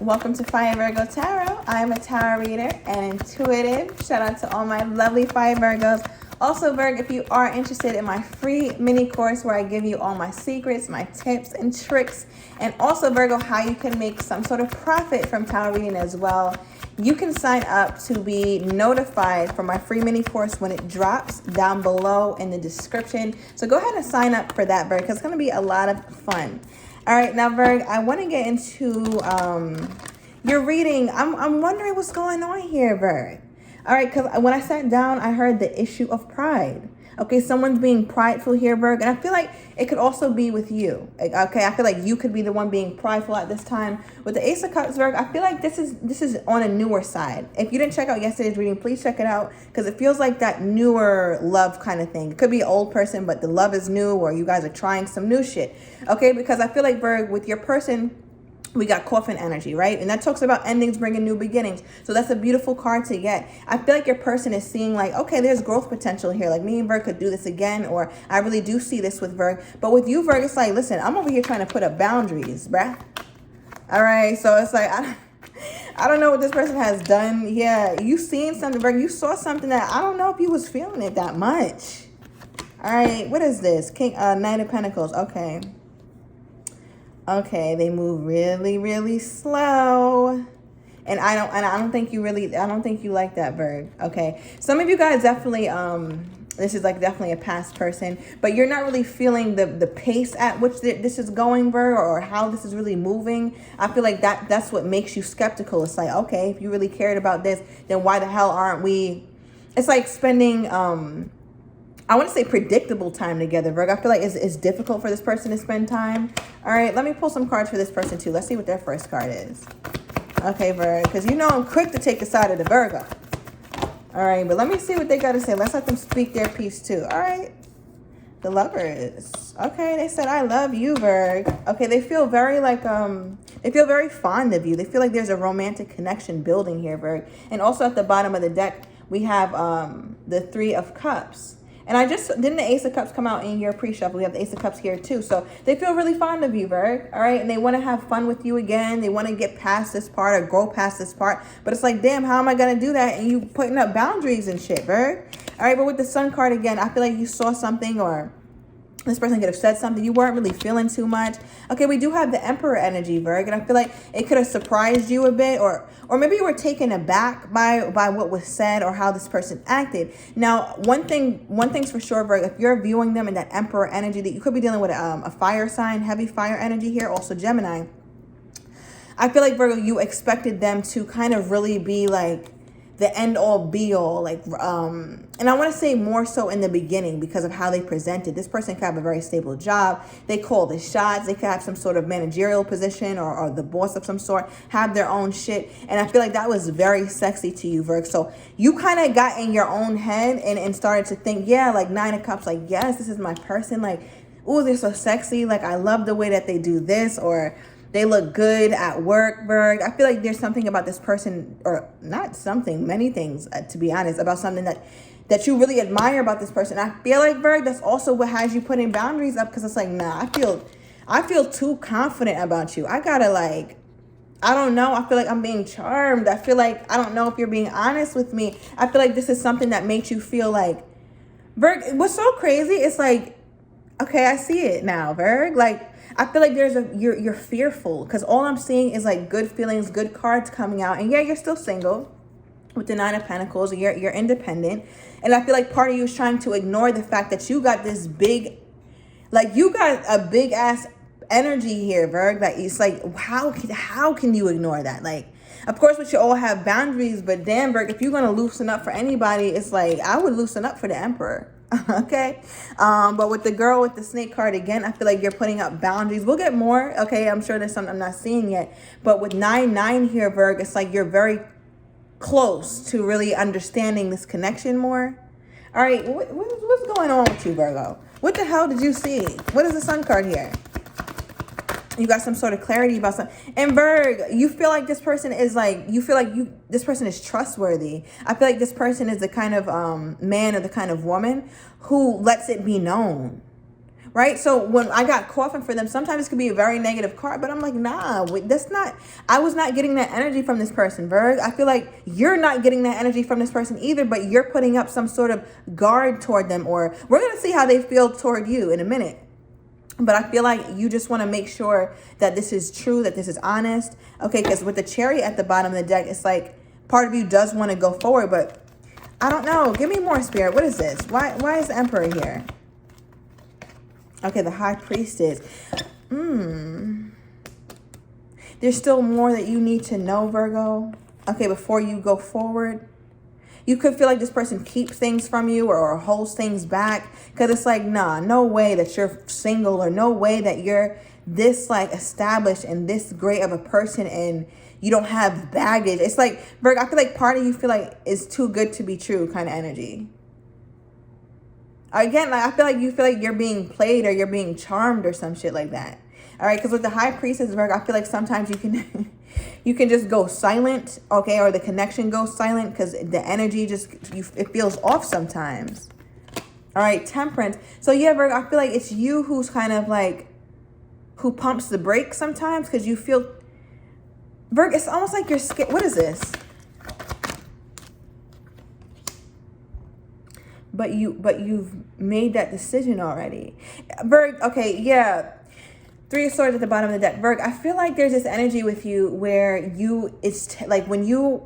Welcome to Fire Virgo Tarot. I'm a tarot reader and intuitive. Shout out to all my lovely Fire Virgos. Also, Virgo, if you are interested in my free mini course where I give you all my secrets, my tips and tricks, and also, Virgo, how you can make some sort of profit from tarot reading as well, you can sign up to be notified for my free mini course when it drops down below in the description. So go ahead and sign up for that, Virgo, because it's going to be a lot of fun. All right, now, Virgo, I want to get into your reading. I'm wondering what's going on here, Virgo. All right, because when I sat down, I heard the issue of pride. Okay, someone's being prideful here, Virgo, and I feel like it could also be with you. Okay, I feel like you could be the one being prideful at this time. With the Ace of Cups, Virgo, I feel like this is on a newer side. If you didn't check out yesterday's reading, please check it out, because it feels like that newer love kind of thing. It could be an old person, but the love is new, or you guys are trying some new shit. Okay, because I feel like, Virgo, with your person, we got coffin energy, right? And that talks about endings bringing new beginnings. So that's a beautiful card to get. I feel like your person is seeing like, okay, there's growth potential here. Like me and Virgo could do this again, or I really do see this with Virgo. But with you, Virgo, it's like, listen, I'm over here trying to put up boundaries, bruh. All right, so it's like, I don't know what this person has done. Yeah, you seen something, Virgo. You saw something that I don't know if you was feeling it that much. All right, what is this? Knight of Pentacles, okay. Okay, they move really, really slow. And I don't think you like that, Virgo. Okay. Some of you guys definitely, this is like definitely a past person, but you're not really feeling the pace at which this is going, Virgo, or how this is really moving. I feel like that's what makes you skeptical. It's like, okay, if you really cared about this, then why the hell aren't we? It's like spending, I want to say predictable time together, Virgo. I feel like it's difficult for this person to spend time. All right, let me pull some cards for this person too. Let's see what their first card is. Okay, Virgo, because you know I'm quick to take the side of the Virgo. All right, but let me see what they got to say. Let's let them speak their piece too. All right, the Lovers. Okay, they said, I love you, Virgo. Okay, they feel very like, they feel very fond of you. They feel like there's a romantic connection building here, Virgo. And also at the bottom of the deck, we have the Three of Cups. And didn't the Ace of Cups come out in your pre-shuffle? We have the Ace of Cups here too. So they feel really fond of you, Virgo. All right. And they want to have fun with you again. They want to get past this part or grow past this part. But it's like, damn, how am I going to do that? And you putting up boundaries and shit, Virgo. All right. But with the Sun card again, I feel like you saw something, or this person could have said something you weren't really feeling too much. Okay, we do have the Emperor energy, Virgo, and I feel like it could have surprised you a bit, or maybe you were taken aback by what was said or how this person acted. Now, one thing's for sure, Virgo, if you're viewing them in that Emperor energy, that you could be dealing with a fire sign, heavy fire energy here, also Gemini. I feel like, Virgo, you expected them to kind of really be like the end all be all, like, and I want to say more so in the beginning because of how they presented. This person could have a very stable job. They call the shots. They could have some sort of managerial position, or the boss of some sort, have their own shit. And I feel like that was very sexy to you, Virgo. So you kind of got in your own head and started to think, yeah, like Nine of Cups, like, yes, this is my person. Like, ooh, they're so sexy. Like, I love the way that they do this, or they look good at work, Virgo. I feel like there's something about this person, or not something, many things, to be honest, about something that you really admire about this person. I feel like, Virgo, that's also what has you putting boundaries up, because it's like, nah, I feel too confident about you. I gotta, like, I don't know. I feel like I'm being charmed. I feel like, I don't know if you're being honest with me. I feel like this is something that makes you feel like, Virgo, what's so crazy, it's like, okay, I see it now, Virgo. Like, I feel like you're fearful, because all I'm seeing is like good feelings, good cards coming out. And yeah, you're still single with the Nine of Pentacles. You're independent. And I feel like part of you is trying to ignore the fact that you got this big, like, you got a big ass energy here, Virgo. Like, it's like, how can you ignore that? Like, of course, we should all have boundaries, but damn, Virgo, if you're going to loosen up for anybody, it's like, I would loosen up for the Emperor. Okay, but with the girl with the snake card again, I feel like you're putting up boundaries. We'll get more. Okay, I'm sure there's something I'm not seeing yet, but with 9-9 here, Virgo, it's like you're very close to really understanding this connection more. All right, what's going on with you, Virgo? What the hell did you see? What is the Sun card here? You got some sort of clarity about something. And Virgo, you feel like this person is like, this person is trustworthy. I feel like this person is the kind of man or the kind of woman who lets it be known. right? So when I got coffin for them, sometimes it could be a very negative card, but I'm like, nah, that's not, I was not getting that energy from this person, Virg. I feel like you're not getting that energy from this person either, but you're putting up some sort of guard toward them, or we're going to see how they feel toward you in a minute. But I feel like you just want to make sure that this is true, that this is honest. Okay, because with the Chariot at the bottom of the deck, it's like part of you does want to go forward, but I don't know. Give me more, Spirit. What is this? Why is the Emperor here? Okay, the High Priestess. There's still more that you need to know, Virgo. Okay, before you go forward. You could feel like this person keeps things from you or holds things back. Because it's like, nah, no way that you're single, or no way that you're this like established and this great of a person and you don't have baggage. It's like, Virgo, I feel like part of you feel like it's too good to be true kind of energy. Again, like I feel like you feel like you're being played or you're being charmed or some shit like that. All right, because with the High Priestess, Virgo, I feel like sometimes you can you can just go silent, okay, or the connection goes silent because the energy just, it feels off sometimes. All right, Temperance. So yeah, Virgo, I feel like it's you who's kind of like, who pumps the brakes sometimes because you feel, Virgo, it's almost like you're scared. What is this? But you've made that decision already. Virgo, okay, yeah. Three of Swords at the bottom of the deck. Virgo, I feel like there's this energy with you where it's like when you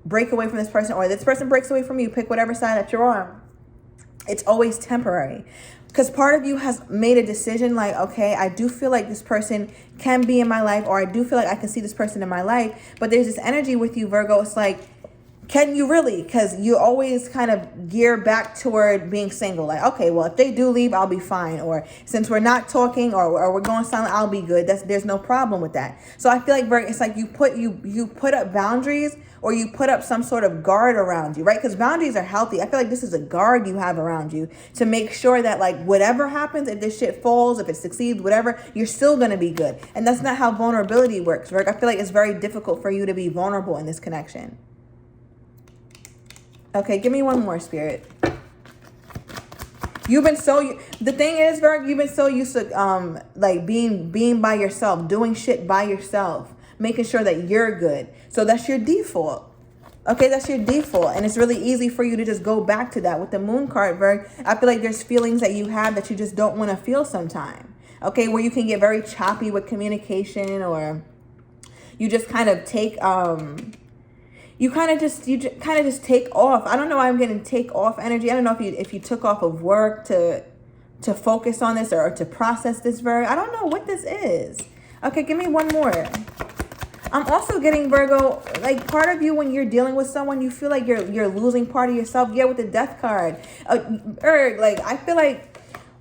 break away from this person or this person breaks away from you, pick whatever side that you're on, it's always temporary. Because part of you has made a decision like, okay, I do feel like this person can be in my life, or I do feel like I can see this person in my life. But there's this energy with you, Virgo. It's like, can you really? Because you always kind of gear back toward being single. Like, okay, well, if they do leave, I'll be fine. Or since we're not talking or we're going silent, I'll be good. There's no problem with that. So I feel like, Virgo, it's like you put up boundaries, or you put up some sort of guard around you, right? Because boundaries are healthy. I feel like this is a guard you have around you to make sure that like whatever happens, if this shit falls, if it succeeds, whatever, you're still going to be good. And that's not how vulnerability works, Virgo. I feel like it's very difficult for you to be vulnerable in this connection. Okay, give me one more, Spirit. You've been so, the thing is, Virgo, you've been so used to like being by yourself, doing shit by yourself, making sure that you're good. So that's your default. Okay, that's your default. And it's really easy for you to just go back to that. With the Moon card, Virgo, I feel like there's feelings that you have that you just don't want to feel sometime. Okay, where you can get very choppy with communication, or you just kind of take you kind of just take off. I don't know why I'm getting take off energy. I don't know if you took off of work to focus on this or to process this, Virgo. I don't know what this is. Okay, give me one more. I'm also getting, Virgo, like part of you when you're dealing with someone, you feel like you're losing part of yourself. Yeah, with the Death card. Like I feel like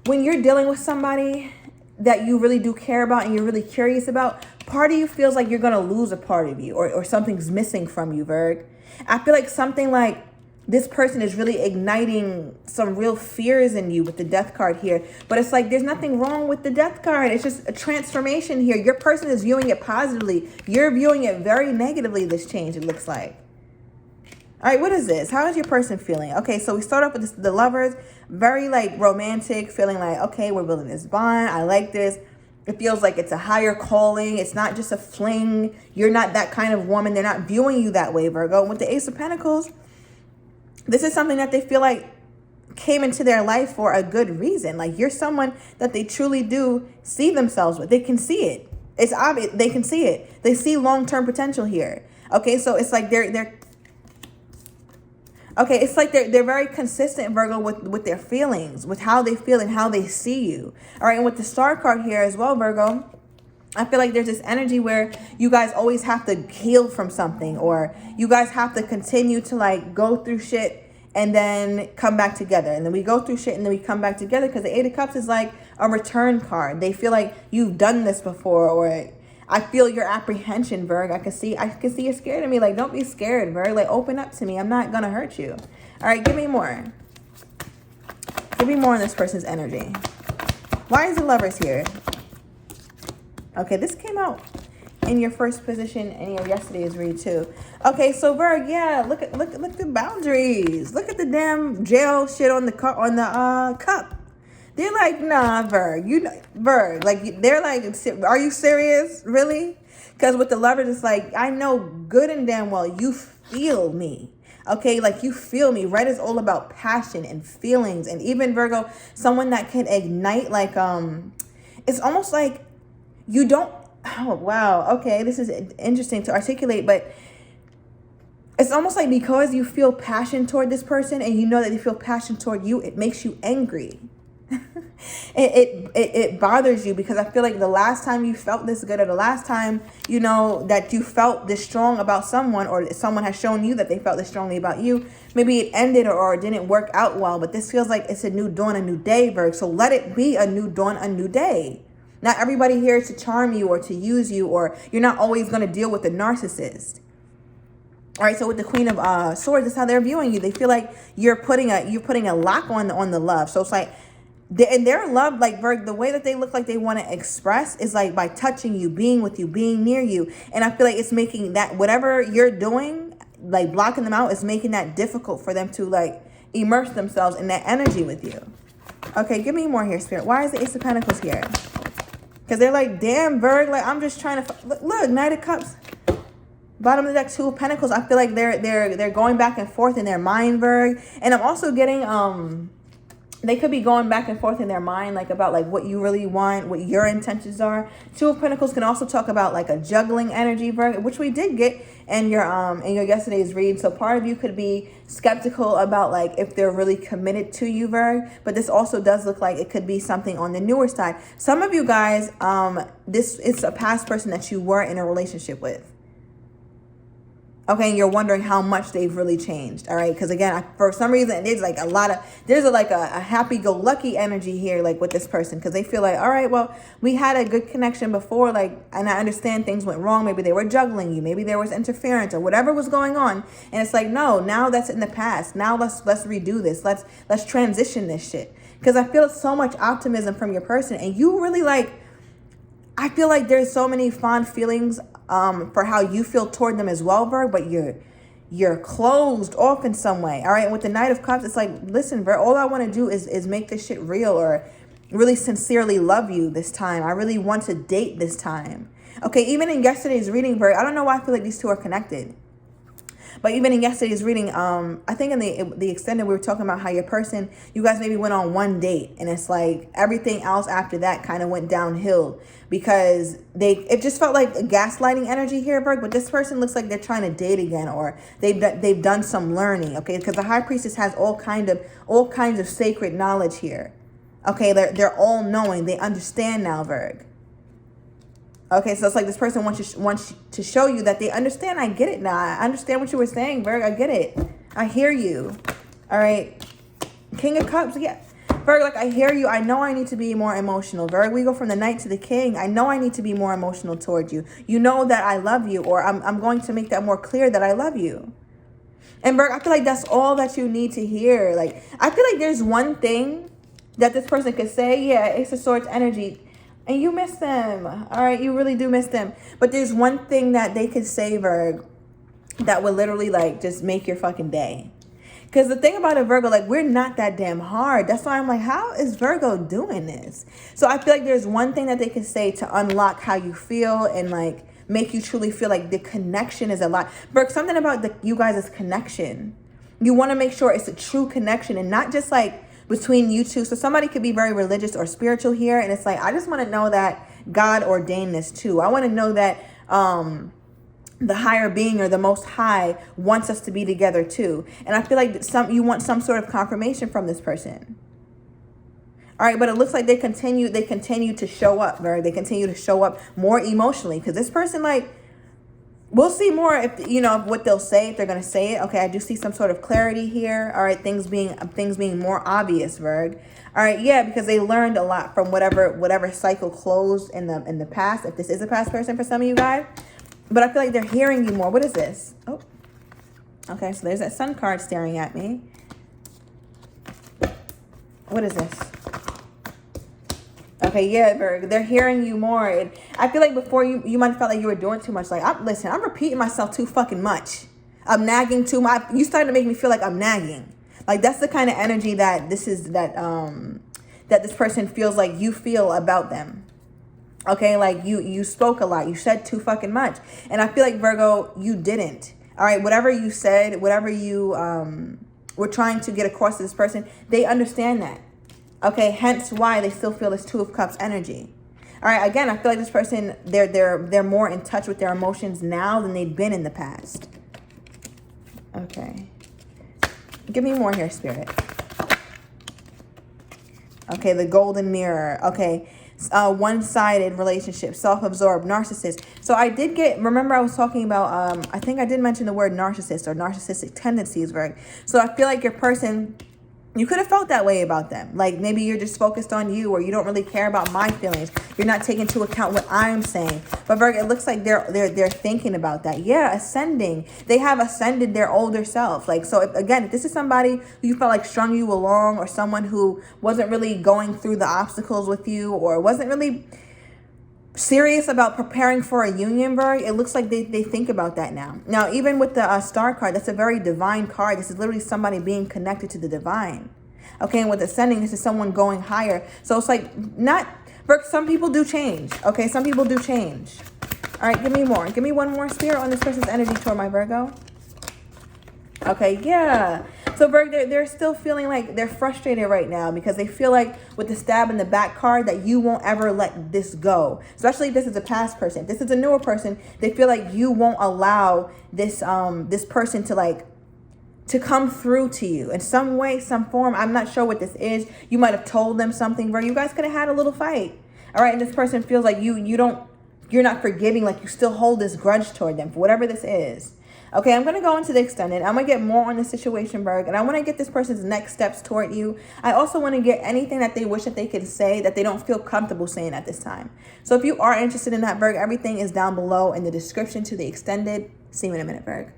when you're dealing with somebody that you really do care about and you're really curious about, part of you feels like you're going to lose a part of you, or something's missing from you, Virg. I feel like something like this person is really igniting some real fears in you with the Death card here. But it's like there's nothing wrong with the Death card. It's just a transformation here. Your person is viewing it positively. You're viewing it very negatively, this change, it looks like. All right, what is this? How is your person feeling? Okay, so we start off with this, the Lovers. Very like romantic, feeling like, okay, we're building this bond. I like this. It feels like it's a higher calling. It's not just a fling. You're not that kind of woman. They're not viewing you that way, Virgo. And with the Ace of Pentacles, this is something that they feel like came into their life for a good reason. Like you're someone that they truly do see themselves with. They can see it. It's obvious. They can see it. They see long-term potential here. Okay, so it's like they're okay, it's like they're very consistent, Virgo, with their feelings, with how they feel and how they see you. All right, and with the Star card here as well, Virgo, I feel like there's this energy where you guys always have to heal from something, or you guys have to continue to like go through shit and then come back together. And then we go through shit and then we come back together, because the Eight of Cups is like a return card. They feel like you've done this before, or I feel your apprehension, Virg. I can see you're scared of me. Like, don't be scared, Virg. Like, open up to me. I'm not gonna hurt you. All right, give me more. Give me more on this person's energy. Why is the Lovers here? Okay, this came out in your first position in your yesterday's read too. Okay, so Virg, yeah, look at the boundaries. Look at the damn jail shit on the cup. They're like, nah, Virg, Virg, like, they're like, are you serious? Really? Because with the Lovers, it's like, I know good and damn well you feel me. Okay, like you feel me. Red is all about passion and feelings. And even Virgo, someone that can ignite, like, it's almost like you don't, oh, wow. Okay, this is interesting to articulate, but it's almost like because you feel passion toward this person and you know that they feel passion toward you, it makes you angry. It bothers you because I feel like the last time you felt this good, or the last time, you know, that you felt this strong about someone, or someone has shown you that they felt this strongly about you, maybe it ended or it didn't work out well, but this feels like it's a new dawn, a new day, Virg. So let it be a new dawn, a new day. Not everybody here is to charm you or to use you, or you're not always going to deal with the narcissist. All right, so with the Queen of Swords, that's how they're viewing you. They feel like you're putting a lock on the love. So it's like, and their love, like, Virg, the way that they look like they want to express is like by touching you, being with you, being near you. And I feel like it's making that, whatever you're doing, like blocking them out, is making that difficult for them to like immerse themselves in that energy with you. Okay, give me more here, Spirit. Why is the Ace of Pentacles here? Because they're like, damn, Virg, like, I'm just trying to, look, Knight of Cups. Bottom of the deck, Two of Pentacles. I feel like they're going back and forth in their mind, Virg. And I'm also getting, they could be going back and forth in their mind, like about like what you really want, what your intentions are. Two of Pentacles can also talk about like a juggling energy, Virg, which we did get in your yesterday's read. So part of you could be skeptical about like if they're really committed to you, Virg. But this also does look like it could be something on the newer side. Some of you guys, this is a past person that you were in a relationship with. Okay, and you're wondering how much they've really changed. All right, because again, for some reason, there's like a happy-go-lucky energy here, like with this person, because they feel like, all right, well, we had a good connection before, like, and I understand things went wrong. Maybe they were juggling you, maybe there was interference or whatever was going on, and it's like, no, now that's in the past. Now let's redo this. Let's transition this shit, because I feel so much optimism from your person, and you really like. I feel like there's so many fond feelings for how you feel toward them as well, Virg, but you're closed off in some way. All right. And with the Knight of Cups, it's like, listen, Virg, all I want to do is make this shit real, or really sincerely love you this time. I really want to date this time. Okay. Even in yesterday's reading, Virg, I don't know why I feel like these two are connected. But even in yesterday's reading, I think in the extended, we were talking about how your person, you guys maybe went on one date, and it's like everything else after that kind of went downhill because it just felt like a gaslighting energy here, Virg. But this person looks like they're trying to date again, or they've done some learning, okay? Because the High Priestess has all kinds of sacred knowledge here, okay? They're all knowing, they understand now, Virg. Okay, so it's like this person wants to show you that they understand. I get it now. I understand what you were saying, Virg. I get it. I hear you. All right. King of Cups. Yeah. Virg, like, I hear you. I know I need to be more emotional. Virg, we go from the Knight to the King. I know I need to be more emotional toward you. You know that I love you, or I'm going to make that more clear that I love you. And Virg, I feel like that's all that you need to hear. Like, I feel like there's one thing that this person could say. Yeah, Ace of Swords energy. And you miss them. All right, you really do miss them. But there's one thing that they could say, Virg, that would literally like just make your fucking day. Because the thing about a Virgo, like, we're not that damn hard. That's why I'm like, how is Virgo doing this? So I feel like there's one thing that they can say to unlock how you feel and like make you truly feel like the connection is a lot. Virg, something about you guys' connection. You want to make sure it's a true connection and not just like between you two. So somebody could be very religious or spiritual here, and it's like, I just want to know that God ordained this too. I want to know that the higher being or the Most High wants us to be together too. And I feel like you want some sort of confirmation from this person. All right, but it looks like they continue to show up, Virg. They continue to show up more emotionally, because this person, like, we'll see more if, you know, what they'll say, if they're going to say it. Okay, I do see some sort of clarity here. All right, things being more obvious, Virg. All right, yeah, because they learned a lot from whatever cycle closed in the past, if this is a past person for some of you guys. But I feel like they're hearing you more. What is this? Oh, okay, so there's that Sun card staring at me. What is this? Okay, yeah, Virg, they're hearing you more. And I feel like before you might have felt like you were doing too much. Like, I'm repeating myself too fucking much. I'm nagging too much. You started to make me feel like I'm nagging. Like, that's the kind of energy that that this person feels like you feel about them. Okay, like you spoke a lot, you said too fucking much, and I feel like, Virgo, you didn't. All right, whatever you said, whatever you were trying to get across to this person, they understand that. Okay, hence why they still feel this Two of Cups energy. All right, again, I feel like this person, they're more in touch with their emotions now than they've been in the past. Okay, give me more here, Spirit. Okay, the Golden Mirror. Okay, one-sided relationship, self-absorbed, narcissist. So I did get, remember I was talking about, I think I did mention the word narcissist or narcissistic tendencies, right? So I feel like your person, you could have felt that way about them. Like maybe you're just focused on you, or you don't really care about my feelings. You're not taking into account what I'm saying. But Virgo, it looks like they're thinking about that. Yeah, ascending. They have ascended their older self. Like, so if this is somebody who you felt like strung you along, or someone who wasn't really going through the obstacles with you, or wasn't really serious about preparing for a union, Virgo, it looks like they think about that now. Now, even with the Star card, that's a very divine card. This is literally somebody being connected to the divine. Okay, and with ascending, this is someone going higher. So it's like, not, Virgo, some people do change. Okay, some people do change. All right, give me more. Give me one more, Spirit, on this person's energy toward my Virgo. Okay, yeah. So Virgo, they're still feeling like they're frustrated right now because they feel like with the stab in the back card that you won't ever let this go. Especially if this is a past person. If this is a newer person, they feel like you won't allow this this person to come through to you in some way, some form. I'm not sure what this is. You might have told them something, Virgo. You guys could have had a little fight. All right, and this person feels like you're not forgiving, like you still hold this grudge toward them for whatever this is. Okay, I'm going to go into the extended. I'm going to get more on the situation, Virgo, and I want to get this person's next steps toward you. I also want to get anything that they wish that they could say that they don't feel comfortable saying at this time. So if you are interested in that, Virgo, everything is down below in the description to the extended. See you in a minute, Virgo.